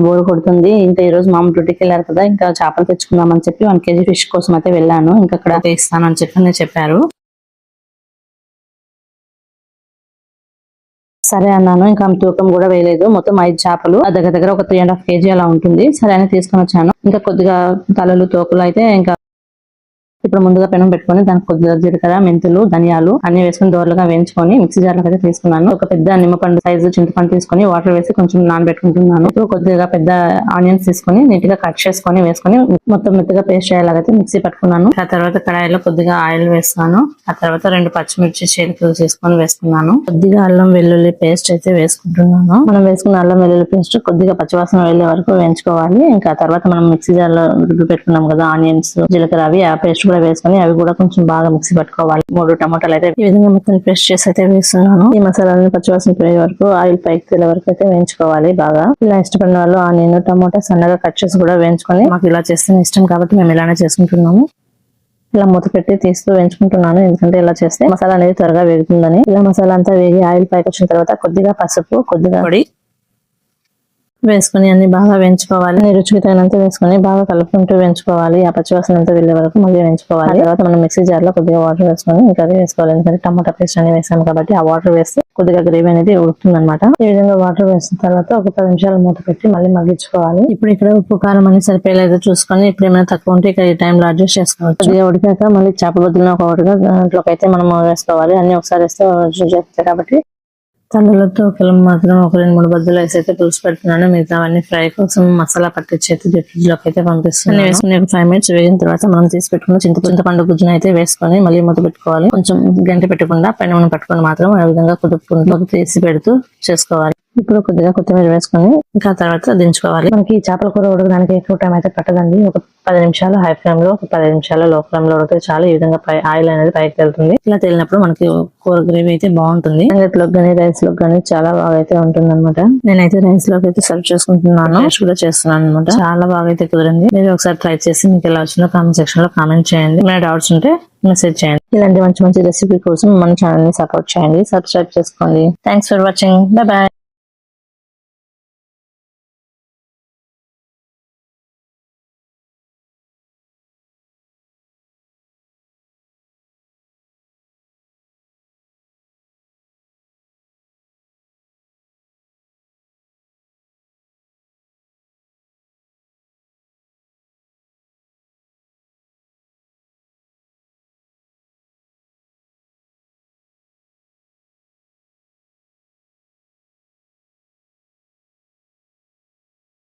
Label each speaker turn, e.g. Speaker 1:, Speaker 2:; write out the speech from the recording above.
Speaker 1: Bore కొడుతుంది. ఇంకా ఈ రోజు మామ డ్యూటీకి వెళ్ళారు కదా, ఇంకా చేపలు తెచ్చుకుందామని చెప్పి 1 kg ఫిష్ కోసం అయితే వెళ్ళాను. ఇంకా అక్కడ ఇస్తానని చెప్పి చెప్పారు. సరే అన్నాను. ఇంకా తూకం కూడా వేయలేదు. మొత్తం 5 చేపలు దగ్గర ఒక 3.5 kg అలా ఉంటుంది. సరే అని తీసుకొని వచ్చాను. ఇంకా కొద్దిగా తలలు తోకలు అయితే ఇంకా ఇప్పుడు ముందుగా పెనం పెట్టుకొని దానికి కొద్దిగా జీలకర్ర, మెంతులు, ధనియాలు అన్ని వేసుకుని దోరలుగా వేయించుకొని మిక్సీ జార్లో అయితే తీసుకున్నాను. ఒక పెద్ద నిమ్మపండు సైజు చింతపండు తీసుకొని వాటర్ వేసి కొంచెం నానబెట్టుకుంటున్నాను. ఇప్పుడు కొద్దిగా పెద్ద ఆనియన్స్ తీసుకొని నీట్ గా కట్ చేసుకొని వేసుకొని మొత్తం మెత్తగా పేస్ట్ చేయాలైతే మిక్సీ పట్టుకున్నాను. ఆ తర్వాత కడాయిలో కొద్దిగా ఆయిల్ వేస్తాను. ఆ తర్వాత 2 పచ్చిమిర్చి చీలికలు తీసుకొని వేసుకున్నాను. కొద్దిగా అల్లం వెల్లుల్లి పేస్ట్ అయితే వేసుకుంటున్నాను. మనం వేసుకున్న అల్లం వెల్లుల్లి పేస్ట్ కొద్దిగా పచ్చివాసన వెళ్లే వరకు వేయించుకోవాలి. ఇంకా తర్వాత మనం మిక్సీ జార్లో పెట్టుకున్నాం కదా ఆనియన్స్, జీలకర్ర, అవి ఆ పేస్ట్ కూడా వేసుకొని అవి కూడా కొంచెం బాగా మిక్సీ పట్టుకోవాలి. 3 టమాటాలు అయితే ఈ విధంగా మొత్తం పేస్ట్ చేసి అయితే వేస్తున్నాను. ఈ మసాలాలను పచ్చివాసన పోయే వరకు ఆయిల్ పైకి తేలే వరకు అయితే వేయించుకోవాలి బాగా. ఇలా ఇష్టపడిన వాళ్ళు ఆనియన్, టమాటా సన్నగా కట్ చేసి కూడా వేయించుకొని, మాకు ఇలా చేస్తే ఇష్టం కాబట్టి మేము ఇలానే చేసుకుంటున్నాము. ఇలా మూత పెట్టి తీస్తూ వేయించుకుంటున్నాను. ఎందుకంటే ఇలా చేస్తే మసాలా అనేది త్వరగా వేగుతుందని. ఇలా మసాలా అంతా వేగి ఆయిల్ పైకి వచ్చిన తర్వాత కొద్దిగా పసుపు, కొద్దిగా పొడి వేసుకుని అన్ని బాగా వేయించుకోవాలి. రుచికి తగినంత వేసుకుని బాగా కలుపుకుంటూ వేయించుకోవాలి. ఆ పచ్చివాసన అంతా వెళ్ళే వరకు మళ్ళీ వేయించుకోవాలి. తర్వాత మనం మిక్సీ జార్ లో కొద్దిగా వాటర్ వేసుకొని ఇంకా అది వేసుకోవాలి. ఎందుకంటే టమాటా పేస్ట్ అని వేసాను కాబట్టి ఆ వాటర్ వేస్తే కొద్దిగా గ్రేవీ అనేది ఉడుకుతుంది అనమాట. ఈ విధంగా వాటర్ వేసిన తర్వాత ఒక 10 నిమిషాలు మూత పెట్టి మళ్ళీ మగ్గించుకోవాలి. ఇప్పుడు ఇక్కడ ఉప్పు కారం అని సరిపోయేదో చూసుకొని ఇప్పుడు ఏమైనా తక్కువ ఉంటే ఇక్కడ ఈ టైంలో అడ్జస్ట్ చేసుకోవచ్చు. కొద్దిగా ఉడికాక మళ్ళీ చేప బొద్దున ఒకటిగా దాంట్లోకి అయితే మనం వేసుకోవాలి. అన్ని ఒకసారి వేస్తే చేస్తాయి కాబట్టి తల్లులతో ఒకళ్ళు మాత్రం ఒక 2-3 బద్దలు వేసి అయితే పులుసు పెడుతున్నాను. మిగతావన్నీ ఫ్రై కోసం మసాలా పట్టించి అయితే ఫ్రిడ్జ్ లోకి అయితే పంపిస్తున్నాను. వేసుకుని 5 మినిట్స్ వేగిన తర్వాత మనం తీసి పెట్టుకున్న చింతపండు గుజ్జును అయితే వేసుకొని మళ్ళీ మూత పెట్టుకోవాలి. కొంచెం గంట పెట్టకుండా పైన పట్టుకొని మాత్రం ఆ విధంగా కుదుపుకుంటూ తీసి పెడుతూ చేసుకోవాలి. ఇప్పుడు కొద్దిగా కొత్తిమీర వేసుకొని ఇంకా తర్వాత దించుకోవాలి. మనకి చేపల కూర ఉడకడానికి ఎక్కువ టైం అయితే పట్టదండి. ఒక 10 నిమిషాలు హై ఫ్లేమ్ లో, ఒక 10 నిమిషాలు లో ఫ్లేమ్ లో ఉడికితే చాలా ఈ విధంగా ఆయిల్ అనేది పైకి వెళ్తుంది. ఇలా తేలినప్పుడు మనకి కూర గ్రేవీ అయితే బాగుంటుంది. లోకి కానీ రైస్ లోకి కానీ చాలా బాగా అయితే ఉంటుంది అనమాట. నేనైతే రైస్ లోకి అయితే సర్వ్ చేసుకుంటున్నాను. టేస్ట్ కూడా చేస్తున్నాను అనమాట. చాలా బాగా అయితే కుదిరింది. మీరు ఒకసారి ట్రై చేసి మీకు ఎలా వచ్చిందో కామెంట్ సెక్షన్ లో కామెంట్ చేయండి. ఏమైనా డౌట్స్ ఉంటే మెసేజ్ చేయండి. ఇలాంటి మంచి రెసిపీ కోసం మన ఛానల్ ని సపోర్ట్ చేయండి. సబ్స్క్రైబ్ చేసుకోండి. Thanks for watching. By by.